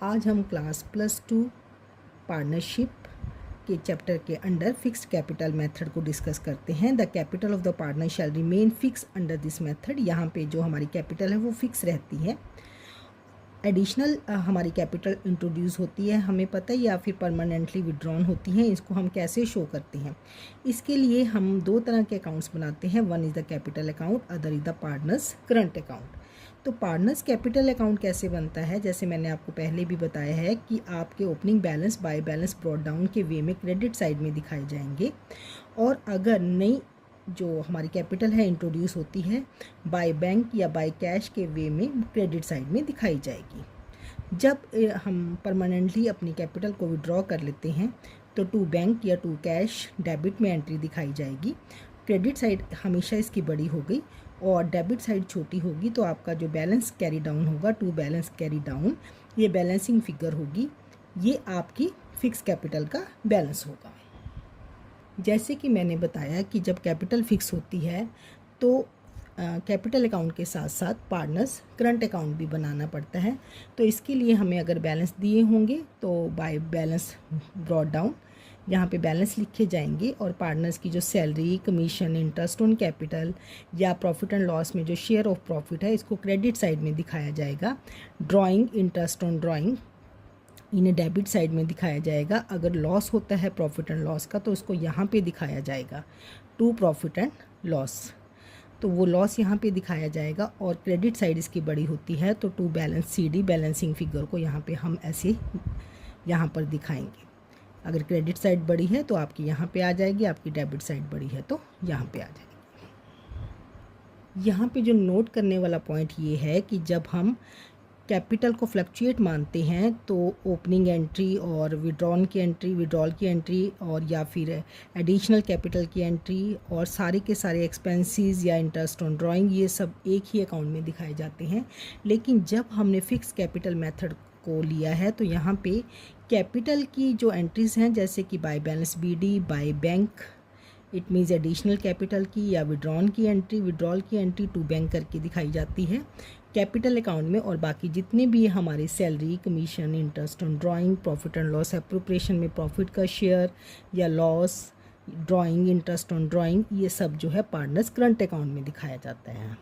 आज हम class +2 partnership के चैप्टर के अंडर फिक्स्ड कैपिटल मेथड को डिस्कस करते हैं। The capital of the partner shall remain fix under this method. यहाँ पे जो हमारी कैपिटल है वो फिक्स रहती है। एडिशनल हमारी कैपिटल इंट्रोड्यूस होती है, हमें पता है, या फिर परमानेंटली विड्रॉन होती हैं। इसको हम कैसे शो करते हैं? इसके लिए हम दो तरह के अकाउंट्स बनाते हैं। One is the capital account, other is the partners current account. तो पार्टनर्स कैपिटल अकाउंट कैसे बनता है? जैसे मैंने आपको पहले भी बताया है कि आपके opening balance by balance brought down के वे में क्रेडिट साइड में दिखाए जाएंगे, और अगर नई जो हमारी कैपिटल है इंट्रोड्यूस होती है बाय बैंक या बाय कैश के वे में क्रेडिट साइड में दिखाई जाएगी। जब हम परमानेंटली अपनी कैपिटल को विड्रॉ कर लेते हैं तो टू बैंक या टू कैश डेबिट में एंट्री दिखाई जाएगी। क्रेडिट साइड हमेशा इसकी बड़ी हो गई और डेबिट साइड छोटी होगी, तो आपका जो बैलेंस कैरी डाउन होगा, टू बैलेंस कैरी डाउन, ये बैलेंसिंग फिगर होगी। ये आपकी फिक्स कैपिटल का बैलेंस होगा। जैसे कि मैंने बताया कि जब कैपिटल फिक्स होती है तो कैपिटल अकाउंट के साथ साथ पार्टनर्स करंट अकाउंट भी बनाना पड़ता है। तो इसके लिए हमें अगर बैलेंस दिए होंगे तो बाय बैलेंस ब्रॉट डाउन यहाँ पे बैलेंस लिखे जाएंगे, और पार्टनर्स की जो salary, commission, interest on capital या प्रॉफिट एंड लॉस में जो शेयर ऑफ प्रॉफिट है इसको क्रेडिट साइड में दिखाया जाएगा। ड्राइंग, इंटरेस्ट ऑन ड्राइंग इन्हें डेबिट साइड में दिखाया जाएगा। अगर लॉस होता है प्रॉफिट एंड लॉस का तो उसको यहाँ पे दिखाया जाएगा टू प्रॉफिट एंड लॉस, तो वो लॉस यहाँ पे दिखाया जाएगा। और क्रेडिट साइड इसकी बड़ी होती है तो to balance CD balancing figure को यहाँ पे हम ऐसे यहाँ पर दिखाएंगे। अगर क्रेडिट साइड बड़ी है तो आपकी यहाँ पे आ जाएगी, आपकी डेबिट साइड बड़ी है तो यहाँ पे आ जाएगी। यहाँ पे जो नोट करने वाला पॉइंट ये है कि जब हम कैपिटल को फ्लक्चुएट मानते हैं तो ओपनिंग एंट्री और विड्रॉल की एंट्री और या फिर एडिशनल कैपिटल की एंट्री और सारे के सारे एक्सपेंसेस या इंटरेस्ट ऑन ड्राइंग, ये सब एक ही अकाउंट में दिखाए जाते हैं। लेकिन जब हमने फिक्स कैपिटल मेथड को लिया है तो यहाँ पे कैपिटल की जो एंट्रीज़ हैं, जैसे कि by balance BD, by bank, it means additional capital की या विड्रॉल की एंट्री टू बैंक करके दिखाई जाती है कैपिटल अकाउंट में। और बाकी जितने भी हमारे salary, commission, interest on drawing, profit and loss appropriation में प्रॉफिट का शेयर या loss, drawing, interest on drawing, ये सब जो है पार्टनर्स करंट अकाउंट में दिखाया जाता है।